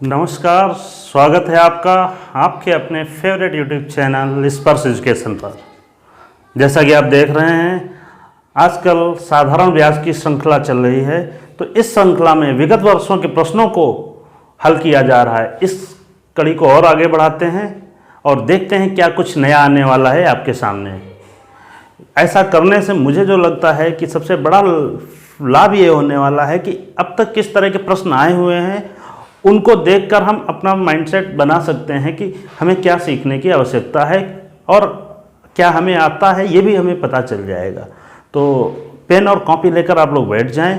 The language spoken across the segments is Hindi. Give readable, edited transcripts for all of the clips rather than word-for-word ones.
नमस्कार, स्वागत है आपका आपके अपने फेवरेट यूट्यूब चैनल स्पर्श एजुकेशन पर। जैसा कि आप देख रहे हैं, आजकल साधारण ब्याज की श्रृंखला चल रही है। तो इस श्रृंखला में विगत वर्षों के प्रश्नों को हल किया जा रहा है। इस कड़ी को और आगे बढ़ाते हैं और देखते हैं क्या कुछ नया आने वाला है आपके सामने। ऐसा करने से मुझे जो लगता है कि सबसे बड़ा लाभ ये होने वाला है कि अब तक किस तरह के प्रश्न आए हुए हैं उनको देखकर हम अपना माइंडसेट बना सकते हैं कि हमें क्या सीखने की आवश्यकता है और क्या हमें आता है, ये भी हमें पता चल जाएगा। तो पेन और कॉपी लेकर आप लोग बैठ जाएं,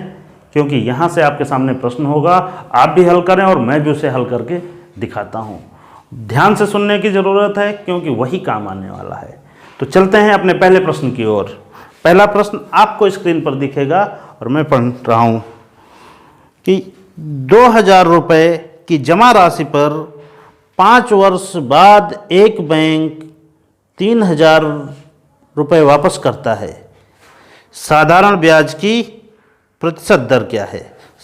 क्योंकि यहाँ से आपके सामने प्रश्न होगा, आप भी हल करें और मैं भी उसे हल करके दिखाता हूँ। ध्यान से सुनने की ज़रूरत है, क्योंकि वही काम आने वाला है। तो चलते हैं अपने पहले प्रश्न की ओर। पहला प्रश्न आपको स्क्रीन पर दिखेगा और मैं पढ़ रहा हूँ कि 2000 रुपये की जमा राशि पर 5 वर्ष बाद एक बैंक 3000 रुपये वापस करता है। साधारण ब्याज की प्रतिशत दर क्या है?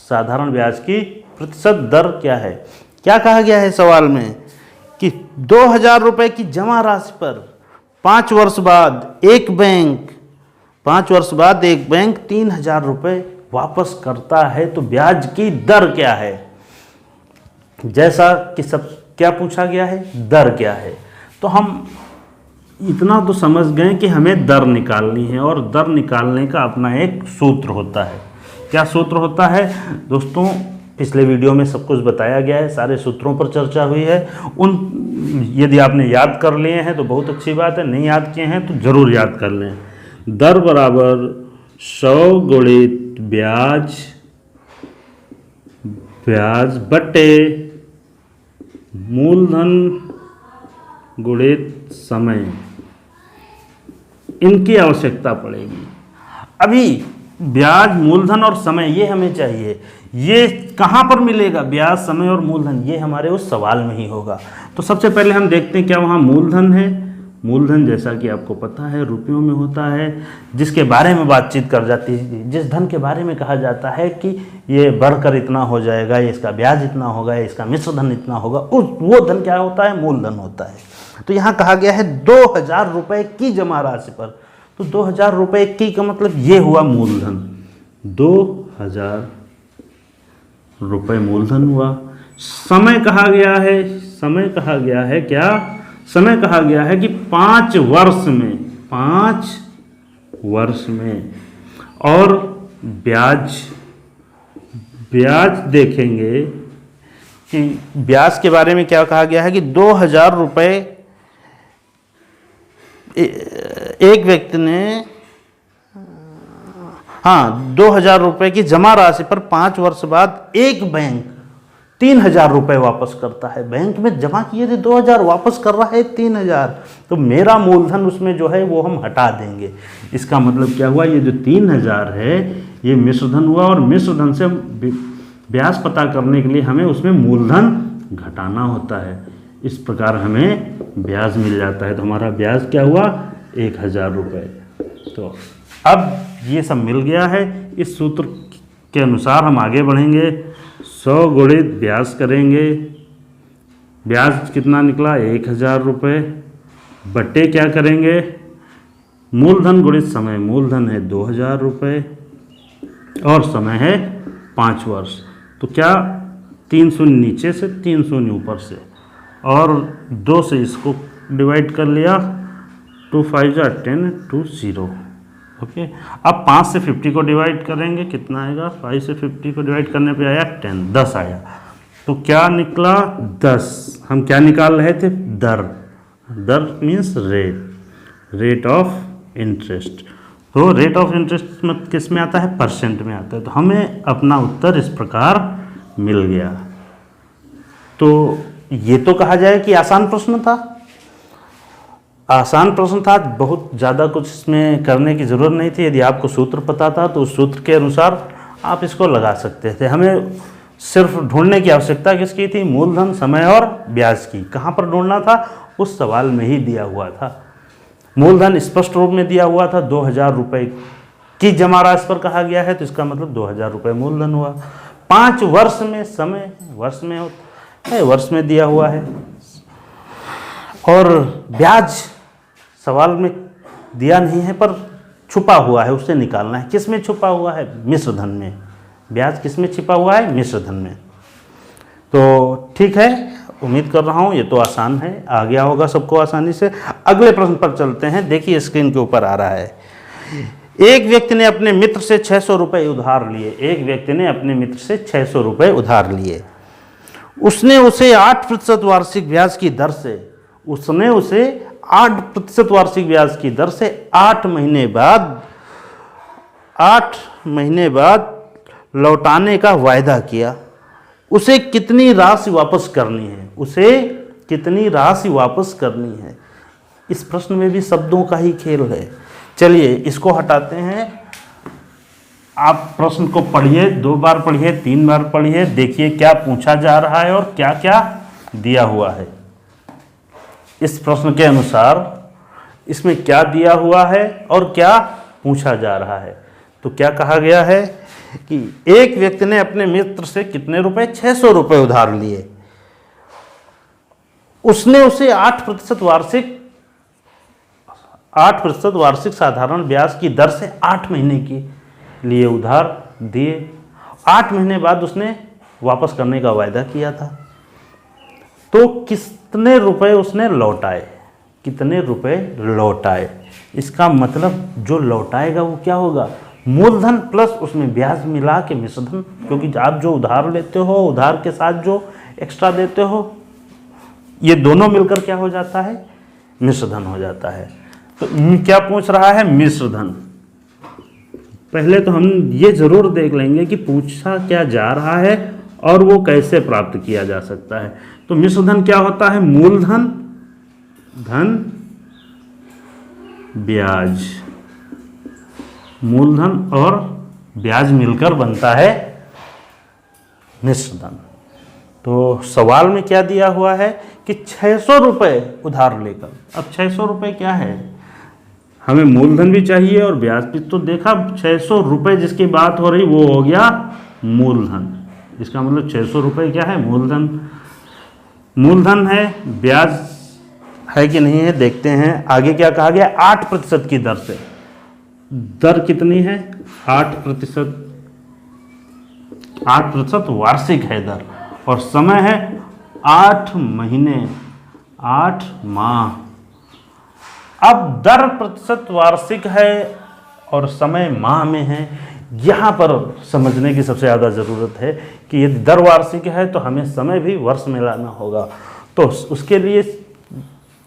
साधारण ब्याज की प्रतिशत दर क्या है? क्या कहा गया है सवाल में कि 2000 रुपये की जमा राशि पर 5 वर्ष बाद एक बैंक 3000 रुपये वापस करता है, तो ब्याज की दर क्या है? जैसा कि सब क्या पूछा गया है, दर क्या है। तो हम इतना तो समझ गए कि हमें दर निकालनी है और दर निकालने का अपना एक सूत्र होता है। क्या सूत्र होता है दोस्तों? पिछले वीडियो में सब कुछ बताया गया है, सारे सूत्रों पर चर्चा हुई है। यदि आपने याद कर लिए हैं तो बहुत अच्छी बात है, नहीं याद किए हैं तो ज़रूर याद कर लें। दर बराबर 100 गुणित ब्याज बटे मूलधन गुणित समय, इनकी आवश्यकता पड़ेगी। अभी ब्याज, मूलधन और समय ये हमें चाहिए। ये कहाँ पर मिलेगा? ब्याज, समय और मूलधन, ये हमारे उस सवाल में ही होगा। तो सबसे पहले हम देखते हैं क्या वहाँ मूलधन है। मूलधन जैसा कि आपको पता है रुपयों में होता है, जिसके बारे में बातचीत कर जाती है, जिस धन के बारे में कहा जाता है कि ये बढ़कर इतना हो जाएगा, ये इसका ब्याज इतना होगा, इसका मिश्र धन इतना होगा, वो धन क्या होता है? मूलधन होता है। तो यहाँ कहा गया है 2000 रुपये की जमा राशि पर, तो 2000 रुपये की का मतलब ये हुआ मूलधन। 2000 रुपये मूलधन हुआ। समय कहा गया है, समय कहा गया है क्या? समय कहा गया है कि 5 वर्ष में और ब्याज देखेंगे कि ब्याज के बारे में क्या कहा गया है कि 2000 रुपये एक व्यक्ति ने 2000 रुपये की जमा राशि पर 5 वर्ष बाद एक बैंक 3000 रुपये वापस करता है। बैंक में जमा किए थे 2000, वापस कर रहा है 3000, तो मेरा मूलधन उसमें जो है वो हम हटा देंगे। इसका मतलब क्या हुआ? ये जो 3000 है ये मिश्रधन हुआ, और मिश्रधन से ब्याज पता करने के लिए हमें उसमें मूलधन घटाना होता है। इस प्रकार हमें ब्याज मिल जाता है। तो हमारा ब्याज क्या हुआ? 1000 रुपये। तो अब ये सब मिल गया है। इस सूत्र के अनुसार हम आगे बढ़ेंगे। 100 गुणित ब्याज करेंगे। ब्याज कितना निकला? 1000 रुपये बटे क्या करेंगे? मूलधन गुणित समय। मूलधन है 2000 रुपये और समय है 5 वर्ष। तो क्या 3 शून्य नीचे से, 3 शून्य ऊपर से, और 2 से इसको डिवाइड कर लिया। 2 5 जा 10, 2 0। ओके, अब 5 से 50 को डिवाइड करेंगे, कितना आएगा? 5 से 50 को डिवाइड करने पे आया 10, 10 आया। तो क्या निकला? 10। हम क्या निकाल रहे थे? दर। दर मीन्स रेट ऑफ इंटरेस्ट। तो रेट ऑफ इंटरेस्ट में किस में आता है? परसेंट में आता है। तो हमें अपना उत्तर इस प्रकार मिल गया। तो ये तो कहा जाए कि आसान प्रश्न था। आसान प्रश्न था, बहुत ज़्यादा कुछ इसमें करने की ज़रूरत नहीं थी। यदि आपको सूत्र पता था तो उस सूत्र के अनुसार आप इसको लगा सकते थे। हमें सिर्फ ढूंढने की आवश्यकता किसकी थी? मूलधन, समय और ब्याज की। कहाँ पर ढूंढना था? उस सवाल में ही दिया हुआ था। मूलधन स्पष्ट रूप में दिया हुआ था, 2000 रुपये की जमा राशि पर कहा गया है, तो इसका मतलब 2000 रुपये मूलधन हुआ। 5 वर्ष में समय, वर्ष में वर्ष में दिया हुआ है। और ब्याज सवाल में दिया नहीं है पर छुपा हुआ है, उसे निकालना है। किस में छुपा हुआ है? मिश्र धन में। ब्याज किस में छिपा हुआ है? मिश्र धन में। तो ठीक है, उम्मीद कर रहा हूँ ये तो आसान है, आ गया होगा सबको आसानी से। अगले प्रश्न पर चलते हैं। देखिए स्क्रीन के ऊपर आ रहा है, एक व्यक्ति ने अपने मित्र से 600 रुपये उधार लिए। एक व्यक्ति ने अपने मित्र से 600 रुपये उधार लिए। उसने उसे 8% वार्षिक ब्याज की दर से 8% वार्षिक ब्याज की दर से 8 महीने बाद लौटाने का वायदा किया। उसे कितनी राशि वापस करनी है? उसे कितनी राशि वापस करनी है? इस प्रश्न में भी शब्दों का ही खेल है। चलिए इसको हटाते हैं। आप प्रश्न को पढ़िए, 2 बार पढ़िए, 3 बार पढ़िए, देखिए क्या पूछा जा रहा है और क्या क्या दिया हुआ है। इस प्रश्न के अनुसार इसमें क्या दिया हुआ है और क्या पूछा जा रहा है। तो क्या कहा गया है कि एक व्यक्ति ने अपने मित्र से कितने रुपए? 600 रुपये उधार लिए। उसने उसे 8% वार्षिक साधारण ब्याज की दर से 8 महीने के लिए उधार दिए। 8 महीने बाद उसने वापस करने का वायदा किया था। तो कितने रुपए उसने लौटाए? कितने रुपए लौटाए? इसका मतलब जो लौटाएगा वो क्या होगा? मूलधन प्लस उसमें ब्याज मिला के मिश्रधन। क्योंकि आप जो उधार लेते हो, उधार के साथ जो एक्स्ट्रा देते हो, ये दोनों मिलकर क्या हो जाता है? मिश्रधन हो जाता है। तो क्या पूछ रहा है? मिश्रधन। पहले तो हम ये जरूर देख लेंगे कि पूछा क्या जा रहा है और वो कैसे प्राप्त किया जा सकता है। तो मिश्रधन क्या होता है? मूलधन धन ब्याज। मूलधन और ब्याज मिलकर बनता है मिश्रधन। तो सवाल में क्या दिया हुआ है कि 600 रुपये उधार लेकर। अब 600 रुपये क्या है? हमें मूलधन भी चाहिए और ब्याज भी। तो देखा 600 रुपये जिसकी बात हो रही वो हो गया मूलधन। इसका मतलब 600 रुपये क्या है? मूलधन। मूलधन है, ब्याज है कि नहीं है देखते हैं। आगे क्या कहा गया? 8% की दर से। दर कितनी है? 8%। 8% वार्षिक है दर और समय है 8 महीने, 8 माह। अब दर प्रतिशत वार्षिक है और समय माह में है। यहाँ पर समझने की सबसे ज़्यादा ज़रूरत है कि यदि दर वार्षिक है तो हमें समय भी वर्ष में लाना होगा। तो उसके लिए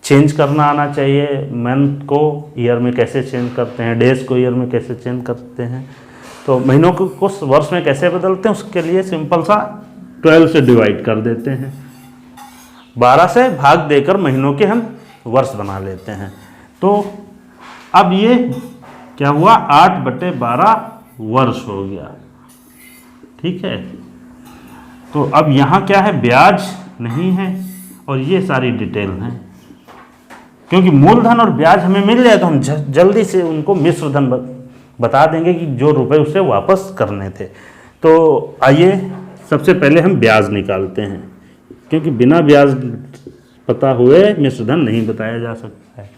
चेंज करना आना चाहिए। मंथ को ईयर में कैसे चेंज करते हैं, डेज को ईयर में कैसे चेंज करते हैं, तो महीनों को वर्ष में कैसे बदलते हैं, उसके लिए सिंपल सा 12 से डिवाइड कर देते हैं। 12 से भाग देकर महीनों के हम वर्ष बना लेते हैं। तो अब ये क्या हुआ? 8/12 वर्ष हो गया। ठीक है। तो अब यहाँ क्या है? ब्याज नहीं है और ये सारी डिटेल है। क्योंकि मूलधन और ब्याज हमें मिल जाए तो हम जल्दी से उनको मिश्रधन बता देंगे कि जो रुपए उसे वापस करने थे। तो आइए सबसे पहले हम ब्याज निकालते हैं, क्योंकि बिना ब्याज पता हुए मिश्रधन नहीं बताया जा सकता है।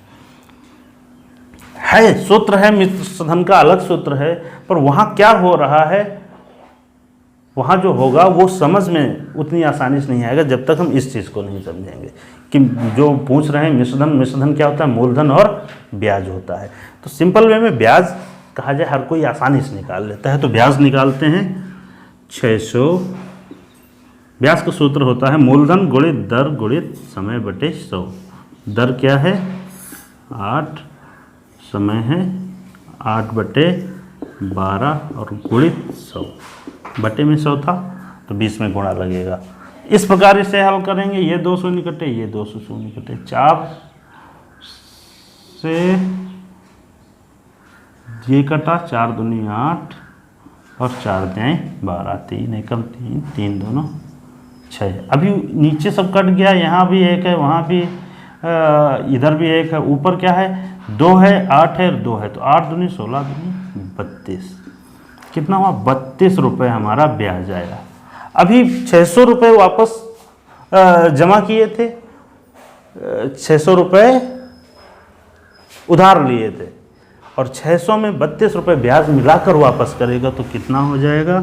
सूत्र है मिश्रधन का, अलग सूत्र है, पर वहाँ क्या हो रहा है, वहाँ जो होगा वो समझ में उतनी आसानी से नहीं आएगा जब तक हम इस चीज़ को नहीं समझेंगे कि जो पूछ रहे हैं मिश्रधन क्या होता है? मूलधन और ब्याज होता है। तो सिंपल वे में ब्याज कहा जाए हर कोई आसानी से निकाल लेता है। तो ब्याज निकालते हैं 600। ब्याज का सूत्र होता है मूलधन गुणित दर गुणित समय बटे 100। दर क्या है? 8, समय है 8/12 और गुणित 100। बटे में 100 था तो 20 में गुणा लगेगा। इस प्रकार इसे हल करेंगे। ये 200 निकटे, ये 200 निकटे, 4 से ये कटा, 4 दूनी 8 और 4 दें 12, 3 एकम 3, 3 दोनों 6। अभी नीचे सब कट गया, यहाँ भी एक है, वहाँ भी इधर भी एक है, ऊपर क्या है? 2 है, 8 है, 2 है, तो 8 दूनी 16 दूनी 32। कितना हुआ? 32 रुपये हमारा ब्याज आया। अभी 600 रुपये वापस जमा किए थे, 600 रुपये उधार लिए थे और 600 में 32 रुपये ब्याज मिलाकर वापस करेगा तो कितना हो जाएगा?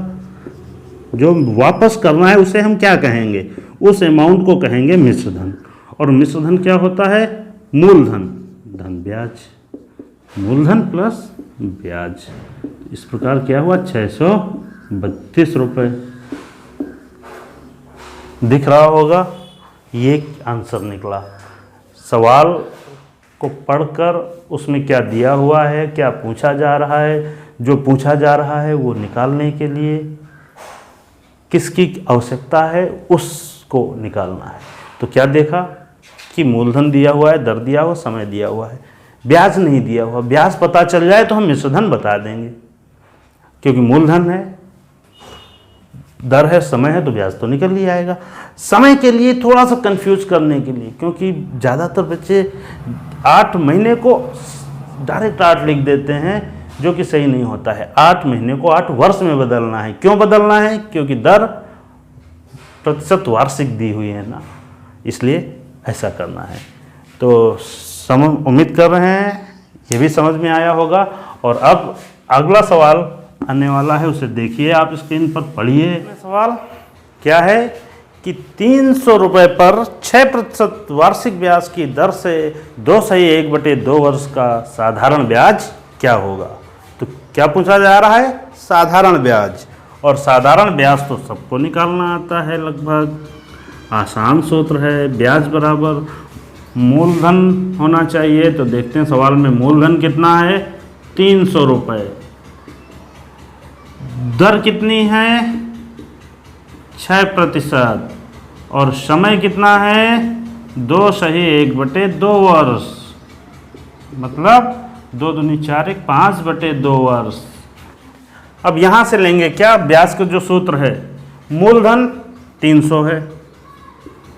जो वापस करना है उसे हम क्या कहेंगे? उस अमाउंट को कहेंगे मिश्र धन। और मिश्र धन क्या होता है? मूलधन धन ब्याज, मूलधन प्लस ब्याज। इस प्रकार क्या हुआ? 632 रुपये। दिख रहा होगा, ये आंसर निकला। सवाल को पढ़कर उसमें क्या दिया हुआ है, क्या पूछा जा रहा है, जो पूछा जा रहा है वो निकालने के लिए किसकी आवश्यकता है उसको निकालना है। तो क्या देखा कि मूलधन दिया हुआ है, दर दिया हुआ, समय दिया हुआ है, ब्याज नहीं दिया हुआ। ब्याज पता चल जाए तो हम मिश्रधन बता देंगे, क्योंकि मूलधन है, दर है, समय है, तो ब्याज तो निकल ही आएगा। समय के लिए थोड़ा सा कंफ्यूज करने के लिए, क्योंकि ज़्यादातर बच्चे 8 महीने को डायरेक्ट 8 लिख देते हैं, जो कि सही नहीं होता है। 8 महीने को 8 वर्ष में बदलना है। क्यों बदलना है? क्योंकि दर प्रतिशत वार्षिक दी हुई है ना, इसलिए ऐसा करना है। तो उम्मीद कर रहे हैं ये भी समझ में आया होगा। और अब अगला सवाल आने वाला है, उसे देखिए, आप स्क्रीन पर पढ़िए। सवाल क्या है कि 300 रुपये पर 6% वार्षिक ब्याज की दर से 2/1/2 वर्ष का साधारण ब्याज क्या होगा? तो क्या पूछा जा रहा है? साधारण ब्याज। और साधारण ब्याज तो सबको निकालना आता है लगभग, आसान सूत्र है। ब्याज बराबर मूलधन होना चाहिए। तो देखते हैं सवाल में मूलधन कितना है? 300 रुपये। दर कितनी है? 6%। और समय कितना है? 2/1/2 वर्ष, मतलब 2 दूनी 4 1 5/2 वर्ष। अब यहाँ से लेंगे क्या? ब्याज का जो सूत्र है, मूलधन 300 है,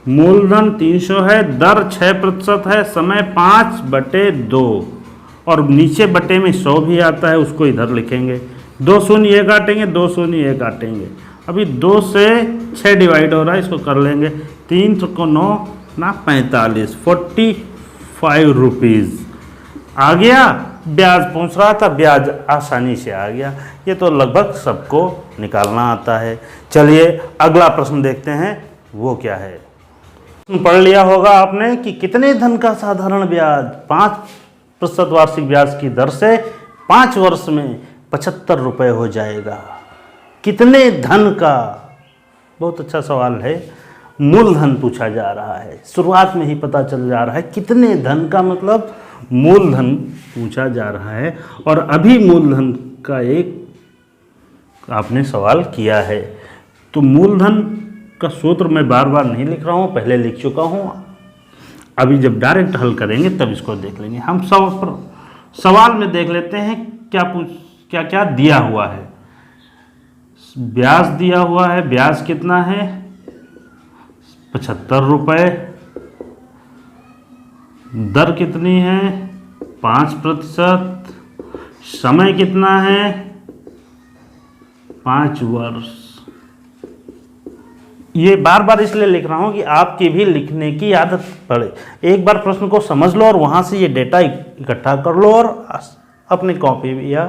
मूलधन 300 है, दर 6% है, समय 5/2 और नीचे बटे में 100 भी आता है, उसको इधर लिखेंगे। 2 शून्य 1 काटेंगे, 2 शून्य 1 काटेंगे। अभी 2 से 6 डिवाइड हो रहा है, इसको कर लेंगे। 3 को 9 ना 45, 45 रुपीज़ आ गया। ब्याज पूछ रहा था, ब्याज आसानी से आ गया। ये तो लगभग सबको निकालना आता है। चलिए अगला प्रश्न देखते हैं, वो क्या है। पढ़ लिया होगा आपने कि कितने धन का साधारण ब्याज 5% वार्षिक ब्याज की दर से 5 वर्ष में 75 रुपये हो जाएगा। कितने धन का? बहुत अच्छा सवाल है। मूलधन पूछा जा रहा है, शुरुआत में ही पता चल जा रहा है कितने धन का, मतलब मूलधन पूछा जा रहा है। और अभी मूलधन का एक आपने सवाल किया है। तो मूलधन का सूत्र मैं बार बार नहीं लिख रहा हूँ, पहले लिख चुका हूँ। अभी जब डायरेक्ट हल करेंगे तब इसको देख लेंगे। हम सवाल में देख लेते हैं क्या क्या दिया हुआ है। ब्याज दिया हुआ है, ब्याज कितना है? 75 रुपये। दर कितनी है? 5%। समय कितना है? 5 वर्ष। ये बार बार इसलिए लिख रहा हूँ कि आपकी भी लिखने की आदत पड़े। एक बार प्रश्न को समझ लो और वहाँ से ये डेटा इकट्ठा कर लो और अपने कॉपी या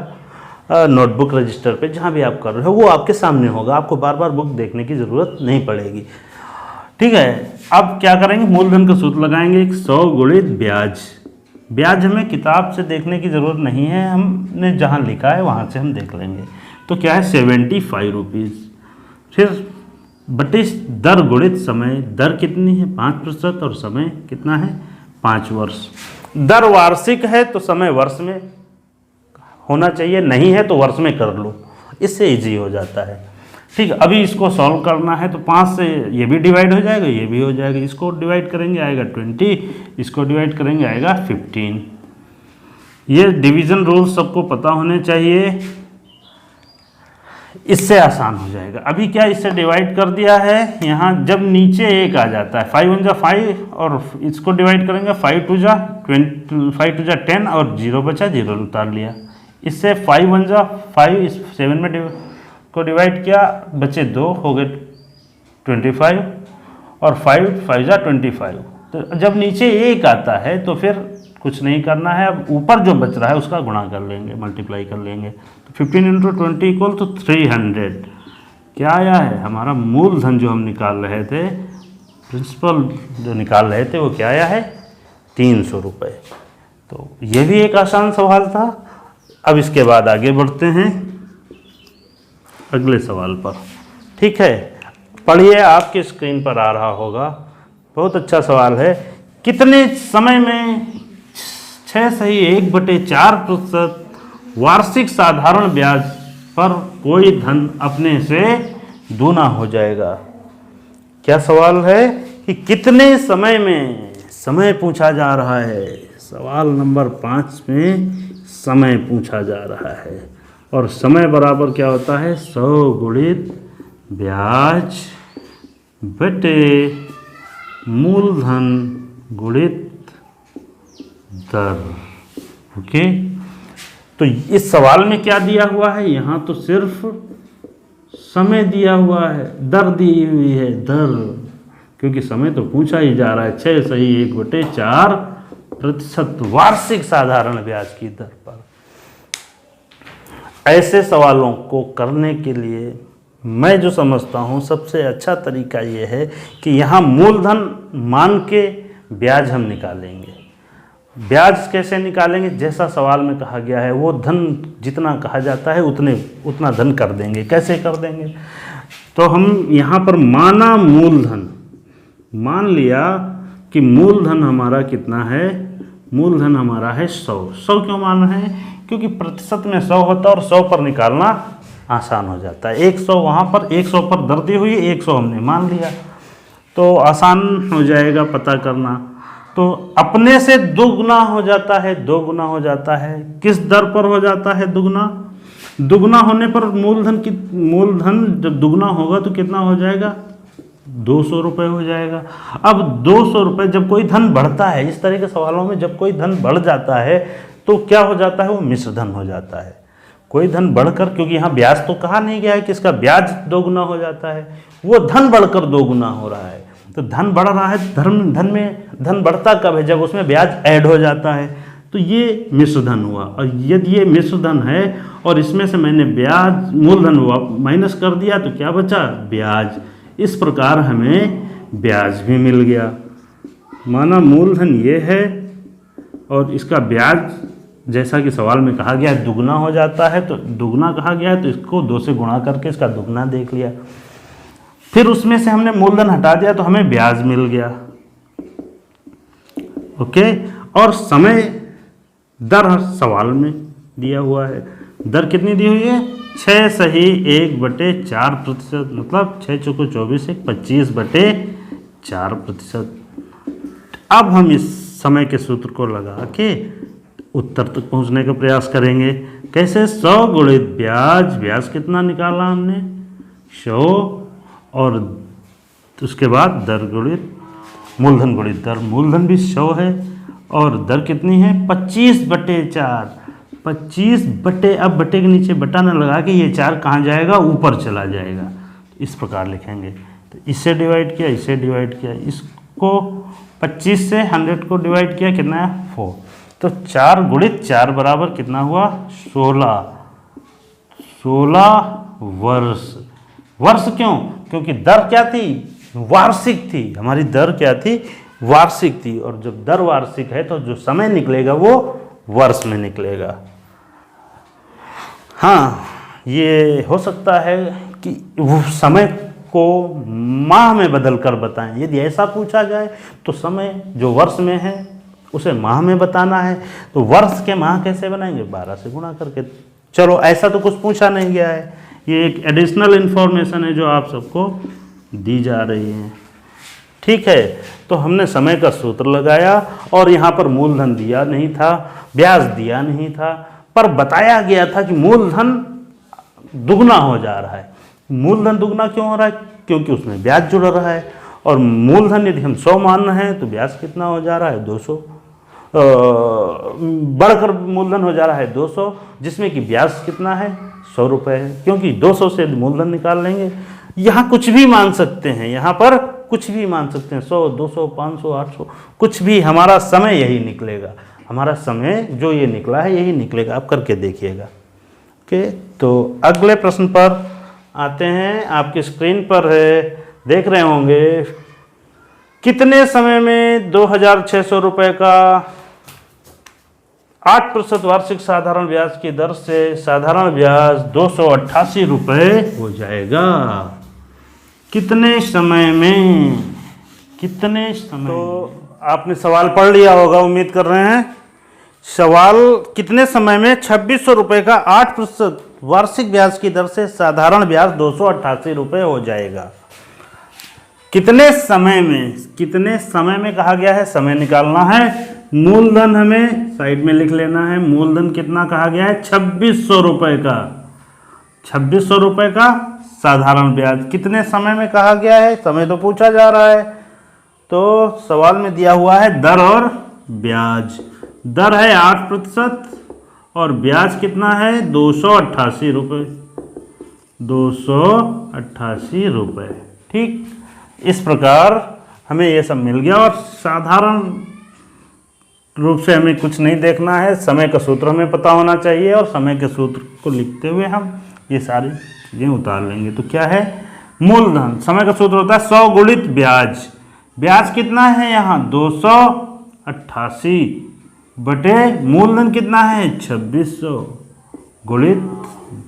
नोटबुक रजिस्टर पे जहाँ भी आप कर रहे हो वो आपके सामने होगा। आपको बार बार बुक देखने की ज़रूरत नहीं पड़ेगी। ठीक है, अब क्या करेंगे? मूलधन का सूत्र लगाएंगे, 100 गुणित ब्याज। ब्याज हमें किताब से देखने की ज़रूरत नहीं है, हमने जहाँ लिखा है वहाँ से हम देख लेंगे। तो क्या है? 75 रुपीज़। फिर बटे दर गुणित समय। दर कितनी है? 5% और समय कितना है? 5 वर्ष। दर वार्षिक है तो समय वर्ष में होना चाहिए, नहीं है तो वर्ष में कर लो, इससे इजी हो जाता है। ठीक है, अभी इसको सॉल्व करना है तो 5 से ये भी डिवाइड हो जाएगा, ये भी हो जाएगा। इसको डिवाइड करेंगे आएगा 20, इसको डिवाइड करेंगे आएगा 15। ये डिवीज़न रूल सबको पता होने चाहिए, इससे आसान हो जाएगा। अभी क्या इससे डिवाइड कर दिया है, यहाँ जब नीचे 1 आ जाता है 5 1 जा 5 और इसको डिवाइड करेंगे 5 2 जा 20, 5 2 जा 10 और 0 बचा, 0 उतार लिया। इससे 5 1 जा 5, इस 7 में को डिवाइड किया, बचे 2, हो गए 25 और 5 5 जा 25। तो जब नीचे 1 आता है तो फिर कुछ नहीं करना है, अब ऊपर जो बच रहा है उसका गुणा कर लेंगे, मल्टीप्लाई कर लेंगे। तो 15 × 20 इक्वल तो 300। क्या आया है हमारा मूलधन जो हम निकाल रहे थे, प्रिंसिपल जो निकाल रहे थे, वो क्या आया है 300 रुपये। तो ये भी एक आसान सवाल था। अब इसके बाद आगे बढ़ते हैं अगले सवाल पर। ठीक है, पढ़िए, आपकी स्क्रीन पर आ रहा होगा। बहुत अच्छा सवाल है। कितने समय में 6 सही 1/4% वार्षिक साधारण ब्याज पर कोई धन अपने से दूना हो जाएगा? क्या सवाल है कि कितने समय में, समय पूछा जा रहा है। सवाल नंबर 5 में समय पूछा जा रहा है और समय बराबर क्या होता है 100 गुणित ब्याज बटे मूलधन गुणित दर। ओके, तो इस सवाल में क्या दिया हुआ है, यहाँ तो सिर्फ समय दिया हुआ है, दर दी हुई है, दर, क्योंकि समय तो पूछा ही जा रहा है। 6 सही 1/4% वार्षिक साधारण ब्याज की दर पर। ऐसे सवालों को करने के लिए मैं जो समझता हूँ सबसे अच्छा तरीका ये है कि यहाँ मूलधन मान के ब्याज हम निकालेंगे। ब्याज कैसे निकालेंगे, जैसा सवाल में कहा गया है वो धन जितना कहा जाता है उतना धन कर देंगे। कैसे कर देंगे, तो हम यहाँ पर माना मूलधन, मान लिया कि मूलधन हमारा कितना है, मूलधन हमारा है 100। 100 क्यों मान रहे हैं, क्योंकि प्रतिशत में 100 होता है और 100 पर निकालना आसान हो जाता है। 100 वहाँ पर 100 पर दर दी हुई है, 100 हमने मान लिया तो आसान हो जाएगा पता करना। तो अपने से दुगुना हो जाता है, 2 गुना हो जाता है। किस दर पर हो जाता है दुगुना, दुगुना होने पर मूलधन जब दुगुना होगा तो कितना हो जाएगा 200 रुपये हो जाएगा। अब 200 रुपये जब कोई धन बढ़ता है, इस तरह के सवालों में जब कोई धन बढ़ जाता है तो क्या हो जाता है, वो मिश्र धन हो जाता है। कोई धन बढ़कर, क्योंकि यहाँ ब्याज तो कहा नहीं गया है कि इसका ब्याज 2 गुना हो जाता है, वो धन बढ़कर 2 गुना हो रहा है। तो धन बढ़ रहा है, धन बढ़ता कब है, जब उसमें ब्याज ऐड हो जाता है। तो ये मिश्र धन हुआ। और यदि ये मिश्र धन है और इसमें से मैंने ब्याज मूलधन माइनस कर दिया तो क्या बचा, ब्याज। इस प्रकार हमें ब्याज भी मिल गया। माना मूलधन ये है और इसका ब्याज जैसा कि सवाल में कहा गया है दुगना हो जाता है, तो दुगना कहा गया है तो इसको 2 से गुणा करके इसका दुगना देख लिया। फिर उसमें से हमने मूलधन हटा दिया तो हमें ब्याज मिल गया। ओके, और समय दर सवाल में दिया हुआ है। दर कितनी दी हुई है, 6 सही 1/4%, मतलब 6 चौको 24 25/4%। अब हम इस समय के सूत्र को लगा के उत्तर तक पहुंचने का प्रयास करेंगे। कैसे, 100 गुणित ब्याज, ब्याज कितना निकाला हमने 100, और उसके बाद दर गुणित मूलधन गुणित दर, मूलधन भी 100 है और दर कितनी है 25/4। 25 अब बटे के नीचे बटा न लगा के ये 4 कहाँ जाएगा, ऊपर चला जाएगा। इस प्रकार लिखेंगे। तो इससे डिवाइड किया, इससे डिवाइड किया, इसको 25 से 100 को डिवाइड किया, कितना है 4। तो 4 गुणित 4 बराबर कितना हुआ 16 वर्ष। वर्ष क्यों, क्योंकि दर क्या थी, वार्षिक थी। हमारी दर क्या थी, वार्षिक थी। और जब दर वार्षिक है तो जो समय निकलेगा वो वर्ष में निकलेगा। हाँ, ये हो सकता है कि वो समय को माह में बदल कर बताएं। यदि ऐसा पूछा जाए तो समय जो वर्ष में है उसे माह में बताना है, तो वर्ष के माह कैसे बनाएंगे, 12 से गुणा करके। चलो, ऐसा तो कुछ पूछा नहीं गया है, ये एक एडिशनल इन्फॉर्मेशन है जो आप सबको दी जा रही है। ठीक है, तो हमने समय का सूत्र लगाया और यहाँ पर मूलधन दिया नहीं था, ब्याज दिया नहीं था, पर बताया गया था कि मूलधन दुगना हो जा रहा है। मूलधन दुगना क्यों हो रहा है, क्योंकि उसमें ब्याज जुड़ रहा है। और मूलधन यदि हम 100 मान रहे हैं तो ब्याज कितना हो जा रहा है 200, बढ़कर मूलधन हो जा रहा है 200, जिसमें कि ब्याज कितना है 100 रुपये है, क्योंकि 200 से मूलधन निकाल लेंगे। यहाँ कुछ भी मान सकते हैं, यहाँ पर कुछ भी मान सकते हैं, 100, 200, 500, 800, कुछ भी, हमारा समय यही निकलेगा। हमारा समय जो ये निकला है यही निकलेगा। आप करके देखिएगा। ओके, तो अगले प्रश्न पर आते हैं। आपकी स्क्रीन पर है, देख रहे होंगे। कितने समय में 2600 रुपये का 8% वार्षिक साधारण ब्याज की दर से साधारण ब्याज 288 रुपये हो जाएगा? कितने समय में? कितने समय? तो आपने सवाल पढ़ लिया होगा, उम्मीद कर रहे हैं। सवाल कितने समय में 2600 रुपये का 8% वार्षिक ब्याज की दर से साधारण ब्याज 288 रुपये हो जाएगा? कितने समय में? कितने समय में कहा गया है, समय निकालना है। मूलधन हमें साइड में लिख लेना है। मूलधन कितना कहा गया है? 2600 रुपये का। 2600 रुपये का साधारण ब्याज कितने समय में कहा गया है? समय तो पूछा जा रहा है, तो सवाल में दिया हुआ है दर और ब्याज। दर है 8% और ब्याज कितना है? 288 रुपये। 288 रुपये। ठीक, इस प्रकार हमें ये सब मिल गया। और साधारण रूप से हमें कुछ नहीं देखना है, समय का सूत्र हमें पता होना चाहिए, और समय के सूत्र को लिखते हुए हम ये सारी चीज़ें उतार लेंगे। तो क्या है? मूलधन, समय का सूत्र होता है 100 गुणित ब्याज। ब्याज कितना है यहाँ? 288 बटे मूलधन कितना है? 2600 गुणित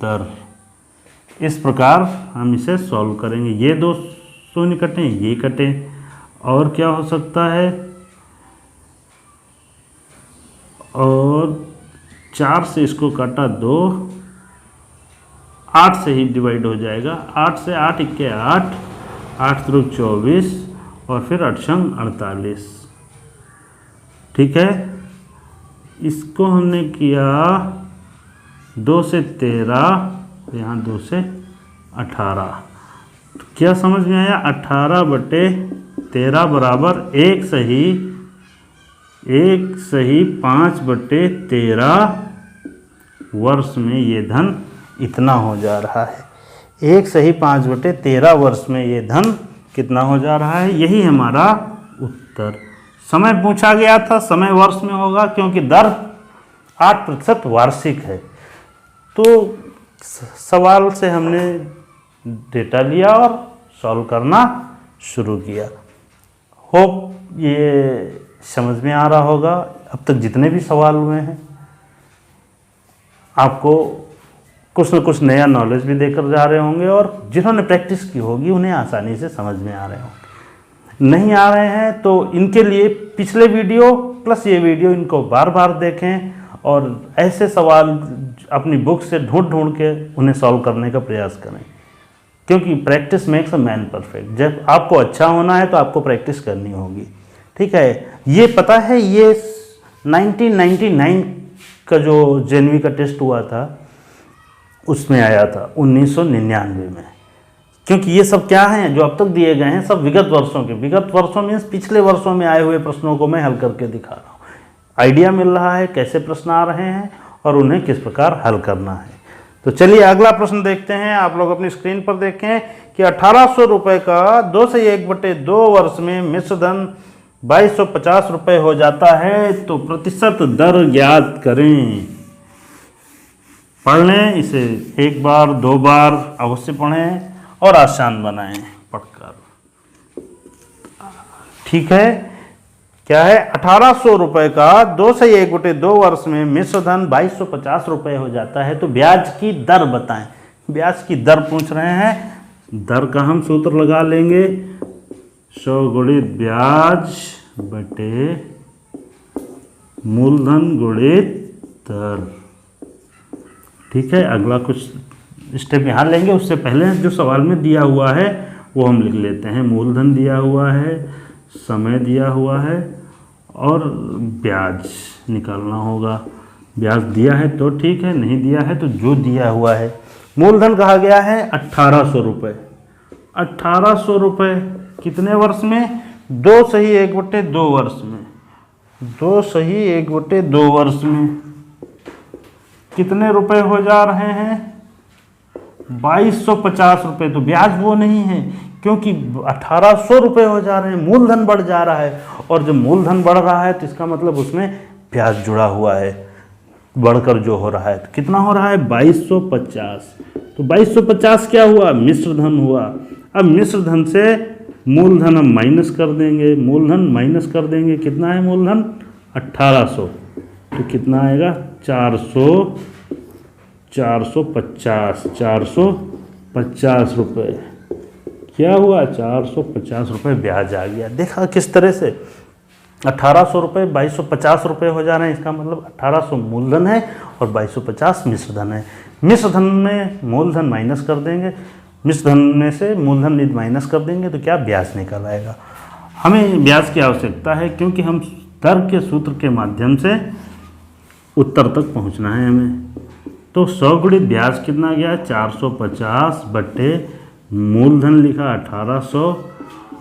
दर। इस प्रकार हम इसे सॉल्व करेंगे। ये 200 कटें, ये कटें, और क्या हो सकता है? और 4 से इसको काटा 2, 8 से ही डिवाइड हो जाएगा। 8 से 8 इक्के 8, 8 त्रिक 24 और फिर 8 संग 48। ठीक है, इसको हमने किया 2 से 13, यहाँ 2 से 18। तो क्या समझ में आया? 18 बटे 13 बराबर 1 सही 5 बटे 13 वर्ष में ये धन इतना हो जा रहा है। 1 सही 5 बटे 13 वर्ष में ये धन कितना हो जा रहा है? यही हमारा उत्तर। समय पूछा गया था, समय वर्ष में होगा क्योंकि दर 8% वार्षिक है। तो सवाल से हमने डेटा लिया और सॉल्व करना शुरू किया। होप ये समझ में आ रहा होगा। अब तक जितने भी सवाल हुए हैं आपको कुछ न कुछ नया नॉलेज भी देकर जा रहे होंगे, और जिन्होंने प्रैक्टिस की होगी उन्हें आसानी से समझ में आ रहे होंगे। नहीं आ रहे हैं तो इनके लिए पिछले वीडियो प्लस ये वीडियो इनको बार बार देखें, और ऐसे सवाल अपनी बुक से ढूंढ के उन्हें सॉल्व करने का प्रयास करें, क्योंकि practice makes a man perfect. जब आपको अच्छा होना है तो आपको प्रैक्टिस करनी होगी। ठीक है, ये पता है, ये 1999 का जो जेनवी का टेस्ट हुआ था उसमें आया था 1999 में। क्योंकि ये सब क्या हैं जो अब तक दिए गए हैं, सब विगत वर्षों के। विगत वर्षों में पिछले वर्षों में आए हुए प्रश्नों को मैं हल करके दिखा रहा हूँ। आइडिया मिल रहा है कैसे प्रश्न आ रहे हैं और उन्हें किस प्रकार हल करना है। तो चलिए अगला प्रश्न देखते हैं। आप लोग अपनी स्क्रीन पर देखें कि 1800 रुपये का 2 से 1/2 वर्ष में मिश्र धन 2250 रुपये हो जाता है, तो प्रतिशत दर ज्ञात करें। पढ़ लें इसे, एक बार 2 बार अवश्य पढ़ें और आसान बनाएं पढ़कर। ठीक है, क्या है? 1800 रुपये का 2 से 1/2 वर्ष में मिश्र धन 2250 रुपये हो जाता है, तो ब्याज की दर बताएं। ब्याज की दर पूछ रहे हैं। दर का हम सूत्र लगा लेंगे, 100 गुणित ब्याज बटे मूलधन गुणित दर। ठीक है, अगला कुछ स्टेप यहाँ लेंगे, उससे पहले जो सवाल में दिया हुआ है वो हम लिख लेते हैं। मूलधन दिया हुआ है, समय दिया हुआ है और ब्याज निकालना होगा। ब्याज दिया है तो ठीक है, नहीं दिया है तो जो दिया हुआ है। मूलधन कहा गया है 1800 रुपये। 1800 रुपये कितने वर्ष में? 2 सही 1/2 वर्ष में। 2 सही 1/2 वर्ष में कितने रुपए हो जा रहे हैं? 2250 रुपये, तो ब्याज वो नहीं है क्योंकि 1800 रुपये हो जा रहे हैं, मूलधन बढ़ जा रहा है, और जब मूलधन बढ़ रहा है तो इसका मतलब उसमें ब्याज जुड़ा हुआ है, बढ़कर जो हो रहा है। तो कितना हो रहा है 2250। तो 2250 क्या हुआ, मिश्र धन हुआ। अब मिश्र धन से मूलधन हम माइनस कर देंगे, मूलधन माइनस कर देंगे, कितना है मूलधन 1800, तो कितना आएगा 450 रुपये। क्या हुआ 450 रुपये ब्याज आ गया। देखा किस तरह से 1800 रुपये 2250 रुपये हो जा रहे हैं, इसका मतलब 1800 मूलधन है और 2250 मिश्र धन है। मिश्र धन में मूलधन माइनस कर देंगे, मिश्र धन में से मूलधन माइनस कर देंगे तो क्या ब्याज निकल आएगा। हमें ब्याज की आवश्यकता है क्योंकि हम दर के सूत्र के माध्यम से उत्तर तक पहुंचना है हमें। तो 100 गुणित ब्याज कितना गया 450 बट्टे मूलधन लिखा 1800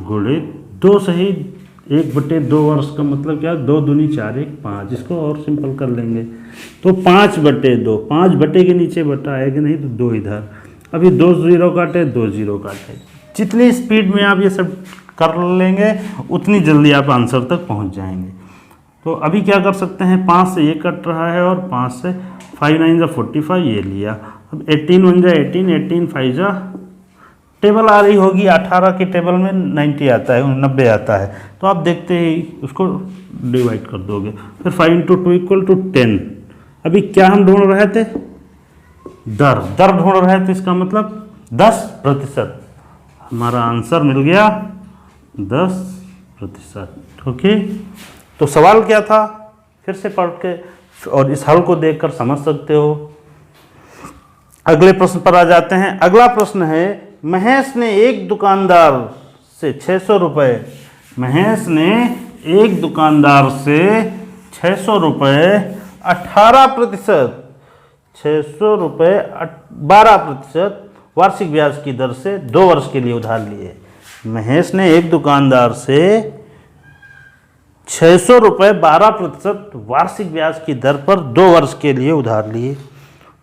गुणित 2 सही 1/2 वर्ष का मतलब क्या 2 दूनी 4 1 5, इसको और सिंपल कर लेंगे तो 5/2, 5 बटे के नीचे बटा आएगा नहीं तो 2 इधर, अभी 2 0 काटे 2 0 काटे। जितनी स्पीड में आप ये सब कर लेंगे उतनी जल्दी आप आंसर तक पहुंच जाएंगे। तो अभी क्या कर सकते हैं, 5 से ये कट रहा है और 5 से 5 9 45 ये लिया। अब 18 1 जा 18, 18 5 जा, टेबल आ रही होगी 18 की टेबल में 90 आता है, 90 आता है, तो आप देखते ही उसको डिवाइड कर दोगे। फिर 5 × 2 = 10। अभी क्या हम ढूंढ रहे थे, दर ढूंढ रहे थे, इसका मतलब 10%। हमारा आंसर मिल गया 10%। ओके, तो सवाल क्या था फिर से पढ़ के और इस हल को देखकर समझ सकते हो। अगले प्रश्न पर आ जाते हैं। अगला प्रश्न है, महेश ने एक दुकानदार से 600 रुपये, महेश ने एक दुकानदार से 600 रुपये 18%, 600 रुपये 12% वार्षिक ब्याज की दर से 2 वर्ष के लिए उधार लिए। महेश ने एक दुकानदार से 600 रुपये 12% वार्षिक ब्याज की दर पर 2 वर्ष के लिए उधार लिए।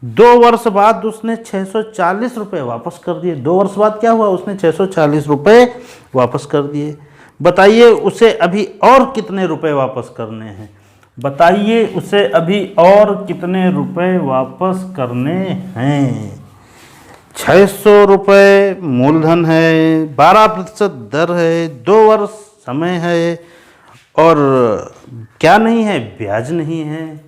2 वर्ष बाद उसने 640 रुपये वापस कर दिए। 2 वर्ष बाद क्या हुआ, उसने 640 रुपये वापस कर दिए। बताइए उसे अभी और कितने रुपए वापस करने हैं, बताइए उसे अभी और कितने रुपए वापस करने हैं। 600 रुपये मूलधन है, 12% दर है, 2 वर्ष समय है और क्या नहीं है, ब्याज नहीं है,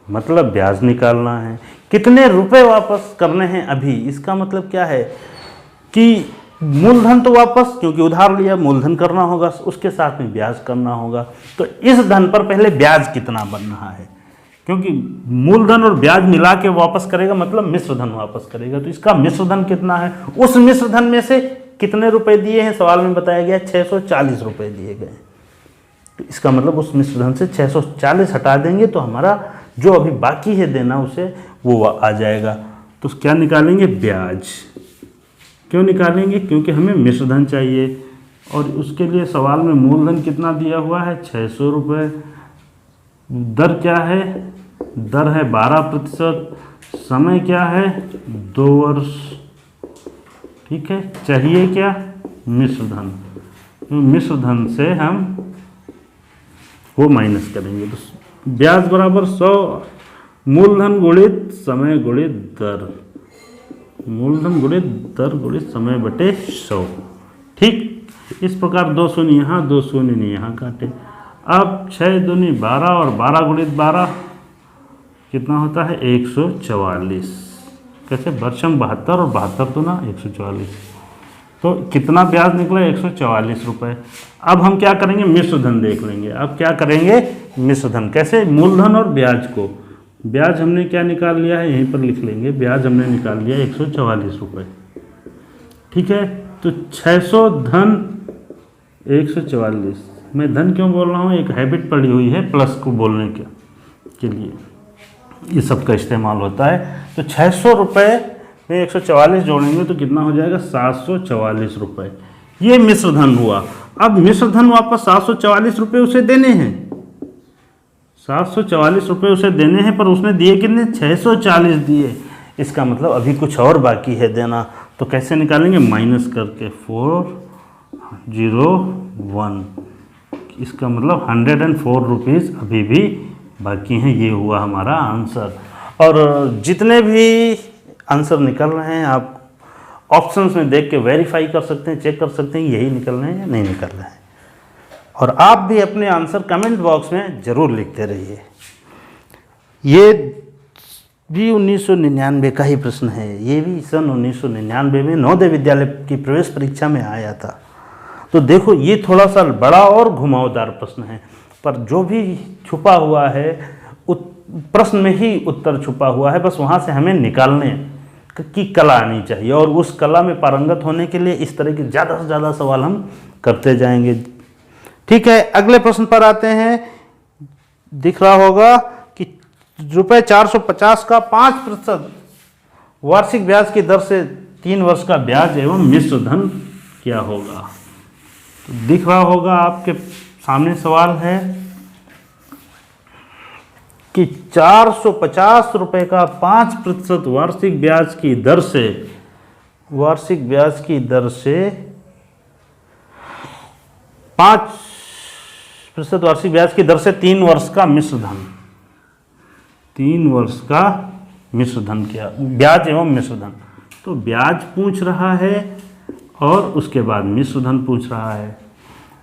मतलब ब्याज निकालना है। कितने रुपए वापस करने हैं अभी, इसका मतलब क्या है कि मूलधन तो वापस, क्योंकि उधार लिया मूलधन करना होगा, उसके साथ में ब्याज करना होगा। तो इस धन पर पहले ब्याज कितना बन रहा है, क्योंकि मूलधन और ब्याज मिला के वापस करेगा मतलब मिश्र धन वापस करेगा। तो इसका मिश्र धन कितना है, उस मिश्र धन में से कितने रुपए दिए हैं, सवाल में बताया गया 640 रुपये दिए गए। तो इसका मतलब उस मिश्र धन से 640 हटा देंगे तो हमारा जो अभी बाकी है देना उसे वो आ जाएगा। तो क्या निकालेंगे, ब्याज। क्यों निकालेंगे, क्योंकि हमें मिश्र धन चाहिए और उसके लिए सवाल में मूलधन कितना दिया हुआ है 600 रुपये। दर क्या है, दर है 12%, समय क्या है 2 वर्ष, ठीक है। चाहिए क्या, मिश्र धन। मिश्र धन से हम वो माइनस करेंगे तो ब्याज बराबर 100, मूलधन गुणित समय गुणित दर, मूलधन गुणित दर गुणित समय बटे 100, ठीक। इस प्रकार 2 शून्य यहाँ, 2 शून्य नहीं यहाँ काटे। अब 6 दूनी 12 और 12 गुणित 12 कितना होता है 144। कैसे, वर्षम 72 और 72 तो ना 144, तो कितना ब्याज निकला 144 रुपये। अब हम क्या करेंगे, मिश्र धन देख लेंगे। अब क्या करेंगे, मिश्र धन कैसे, मूलधन और ब्याज को, ब्याज हमने क्या निकाल लिया है यहीं पर लिख लेंगे, ब्याज हमने निकाल लिया 144 रुपये, ठीक है। तो 600 धन 144, मैं धन क्यों बोल रहा हूँ, एक हैबिट पड़ी हुई है प्लस को बोलने के लिए, ये सब का इस्तेमाल होता है। तो 600 रुपये में 144 जोड़ेंगे तो कितना हो जाएगा 744 रुपये, ये मिश्र धन हुआ। अब मिश्र धन वापस 744 रुपये उसे देने हैं, 744 रुपये उसे देने हैं, पर उसने दिए कितने 640 दिए। इसका मतलब अभी कुछ और बाकी है देना। तो कैसे निकालेंगे? माइनस करके 401, इसका मतलब 104 रुपीज़ अभी भी बाकी हैं। ये हुआ हमारा आंसर। और जितने भी आंसर निकल रहे हैं आप ऑप्शंस में देख के वेरीफाई कर सकते हैं, चेक कर सकते हैं यही निकल रहे हैं या नहीं निकल रहे हैं। और आप भी अपने आंसर कमेंट बॉक्स में ज़रूर लिखते रहिए। ये भी 1999 का ही प्रश्न है। ये भी सन 1999 में नवोदय विद्यालय की प्रवेश परीक्षा में आया था। तो देखो ये थोड़ा सा बड़ा और घुमावदार प्रश्न है, पर जो भी छुपा हुआ है प्रश्न में ही उत्तर छुपा हुआ है। बस वहाँ से हमें निकालने की कला आनी चाहिए, और उस कला में पारंगत होने के लिए इस तरह के ज़्यादा से ज़्यादा सवाल हम करते जाएंगे। ठीक है, अगले प्रश्न पर आते हैं। दिख रहा होगा कि ₹450 का 5% वार्षिक ब्याज की दर से 3 वर्ष का ब्याज एवं मिश्र धन क्या होगा? तो दिख रहा होगा आपके सामने सवाल है कि 450 रुपये का 5% वार्षिक ब्याज की दर से 5% वार्षिक ब्याज की दर से 3 वर्ष का मिश्र धन, 3 वर्ष का मिश्र धन क्या, ब्याज एवं मिश्र धन। तो ब्याज पूछ रहा है और उसके बाद मिश्र धन पूछ रहा है।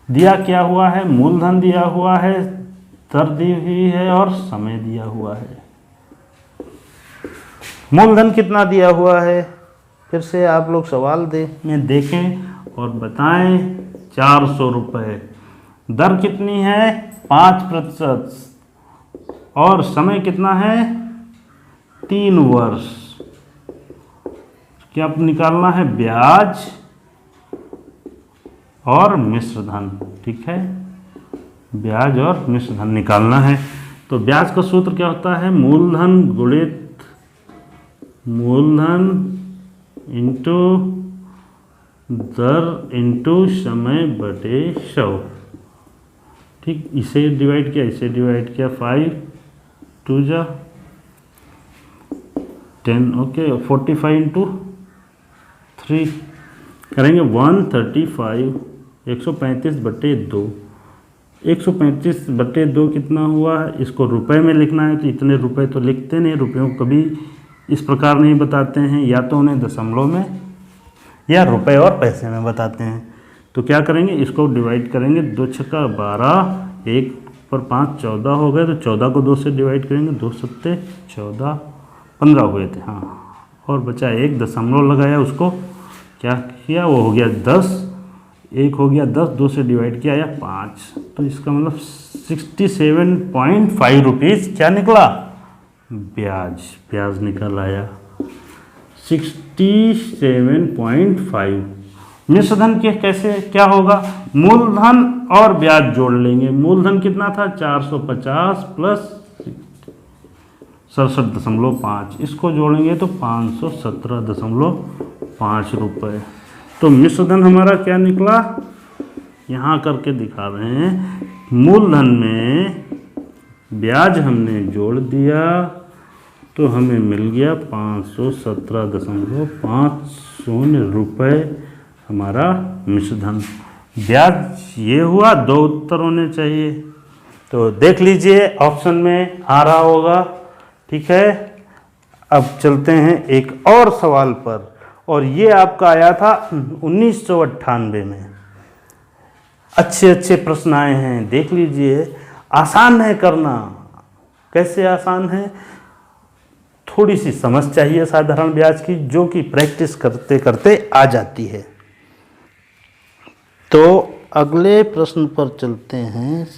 दिया क्या हुआ है? मूलधन दिया हुआ है, दर दी हुई है और समय दिया हुआ है। मूलधन कितना दिया हुआ है? फिर से आप लोग सवाल में देखें और बताएं। 400 रुपये। दर कितनी है? 5%। और समय कितना है? 3 वर्ष। क्या निकालना है? ब्याज और मिश्र धन। ठीक है, ब्याज और मिश्र धन निकालना है। तो ब्याज का सूत्र क्या होता है? मूलधन गुणित मूलधन इंटू दर इंटू समय बटे 100। ठीक, इसे डिवाइड किया, इसे डिवाइड किया, 5 2 जा 10। ओके, 45 इंटू 3 करेंगे 135, 135 बटे 2। 135 बटे 2 कितना हुआ? इसको रुपए में लिखना है तो इतने रुपए तो लिखते नहीं, रुपयों को कभी इस प्रकार नहीं बताते हैं, या तो उन्हें दशमलव में या रुपए और पैसे में बताते हैं। तो क्या करेंगे? इसको डिवाइड करेंगे, 2 छक्का 12, 1 पर 5 14 हो गए, तो 14 को 2 से डिवाइड करेंगे, 2 सत्ते 14, 15 हुए थे। हाँ, और बचा 1 दशमलव लगाया, उसको क्या किया? वो हो गया 10, 1 हो गया 10, 2 से डिवाइड किया या 5। तो इसका मतलब 67.5 रुपीज़ क्या निकला? ब्याज निकल आया 67.5। मिश्र धन के कैसे क्या होगा? मूलधन और ब्याज जोड़ लेंगे। मूलधन कितना था? 450 प्लस 67.5, इसको जोड़ेंगे तो 517.5 रुपये। तो मिश्र धन हमारा क्या निकला? यहाँ करके दिखा रहे हैं। मूलधन में ब्याज हमने जोड़ दिया तो हमें मिल गया 517.50 रुपये हमारा मिश्र धन। ब्याज ये हुआ, 2 उत्तर होने चाहिए। तो देख लीजिए ऑप्शन में आ रहा होगा। ठीक है, अब चलते हैं एक और सवाल पर, और ये आपका आया था 1998 में। अच्छे प्रश्न आए हैं, देख लीजिए। आसान है करना। कैसे आसान है? थोड़ी सी समझ चाहिए साधारण ब्याज की, जो कि प्रैक्टिस करते करते आ जाती है। तो अगले प्रश्न पर चलते हैं।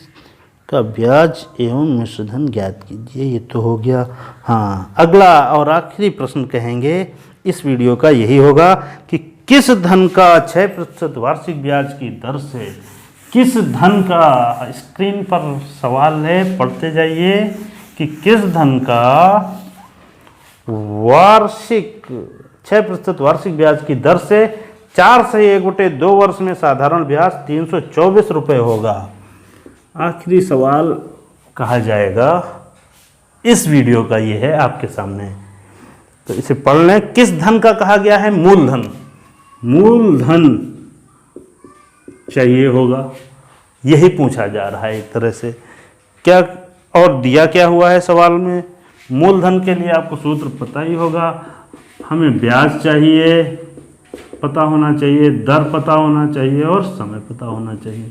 का ब्याज एवं मिश्र धन ज्ञात कीजिए। ये तो हो गया। हाँ, अगला और आखिरी प्रश्न कहेंगे इस वीडियो का यही होगा कि किस धन का 6% वार्षिक ब्याज की दर से, किस धन का, स्क्रीन पर सवाल है, पढ़ते जाइए कि किस धन का वार्षिक 6% वार्षिक ब्याज की दर से 4/1/2 वर्ष में साधारण ब्याज 324 रुपये होगा। आखिरी सवाल कहा जाएगा इस वीडियो का ये है आपके सामने। तो इसे पढ़ लें। किस धन का कहा गया है? मूलधन। मूलधन चाहिए होगा, यही पूछा जा रहा है एक तरह से। क्या और दिया क्या हुआ है सवाल में? मूलधन के लिए आपको सूत्र पता ही होगा, हमें ब्याज चाहिए, पता होना चाहिए, दर पता होना चाहिए और समय पता होना चाहिए।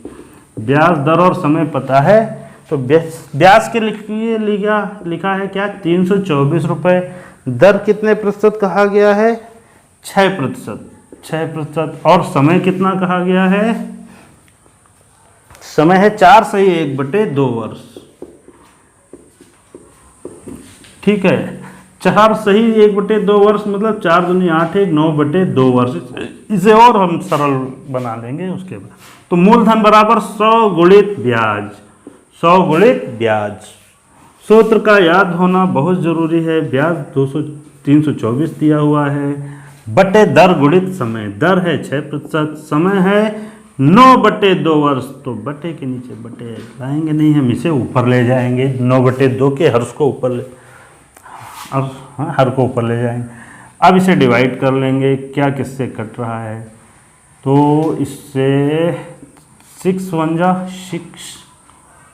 ब्याज, दर और समय पता है तो ब्याज के लिए लिखा है क्या? 324 रुपये। दर कितने प्रतिशत कहा गया है? 6%। 6%। और समय कितना कहा गया है? समय है 4 सही 1/2 वर्ष। ठीक है, 4 सही 1/2 वर्ष मतलब 4 दूनी 8 1 9/2 वर्ष। इसे और हम सरल बना लेंगे उसके बाद। तो मूलधन बराबर 100 गुणित ब्याज। 100 गुणित ब्याज। सूत्र का याद होना बहुत जरूरी है। ब्याज 324 दिया हुआ है, बटे दर गुणित समय। दर है 6%, समय है 9/2 वर्ष। तो बटे के नीचे बटे लाएंगे नहीं, हम इसे ऊपर ले जाएंगे। 9/2 के हर्ष को ऊपर ले, और हर को ऊपर ले जाएंगे। अब इसे डिवाइड कर लेंगे, क्या किससे कट रहा है? तो इससे 6 1 जा 6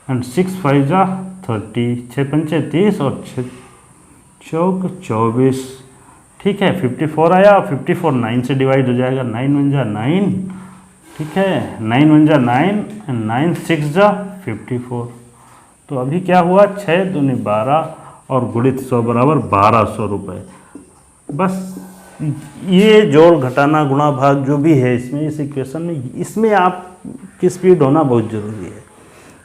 एंड 6 5 जा 30, 6 5 30 और 6 चौक 24। ठीक है, 54 आया। 54 9 से डिवाइड हो जाएगा, 9 1 जा 9। ठीक है, 9 1 जा 9 एंड 9 6 जा 54। तो अभी क्या हुआ? 6 दूनी 12 और गुणित 100 बराबर 1200 रुपये। बस ये जोड़ घटाना गुणा भाग जो भी है इसमें, इस इक्वेशन में, इसमें आपकी स्पीड होना बहुत ज़रूरी है,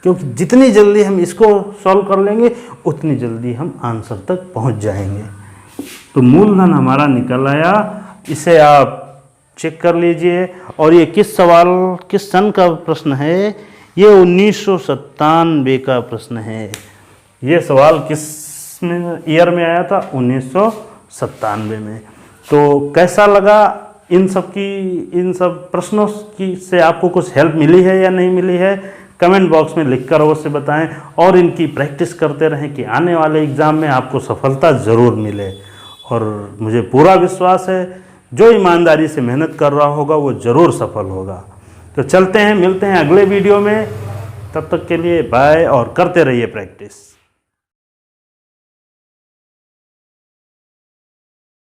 क्योंकि जितनी जल्दी हम इसको सॉल्व कर लेंगे उतनी जल्दी हम आंसर तक पहुंच जाएंगे। तो मूलधन हमारा निकल आया, इसे आप चेक कर लीजिए। और ये किस सन का प्रश्न है? ये 1997 का प्रश्न है। ये सवाल किस ईयर में आया था? 1997 में। तो कैसा लगा? इन सब प्रश्नों की से आपको कुछ हेल्प मिली है या नहीं मिली है? कमेंट बॉक्स में लिखकर अवश्य बताएं और इनकी प्रैक्टिस करते रहें कि आने वाले एग्ज़ाम में आपको सफलता ज़रूर मिले। और मुझे पूरा विश्वास है जो ईमानदारी से मेहनत कर रहा होगा वो ज़रूर सफल होगा। तो चलते हैं, मिलते हैं अगले वीडियो में। तब तक के लिए बाय और करते रहिए प्रैक्टिस।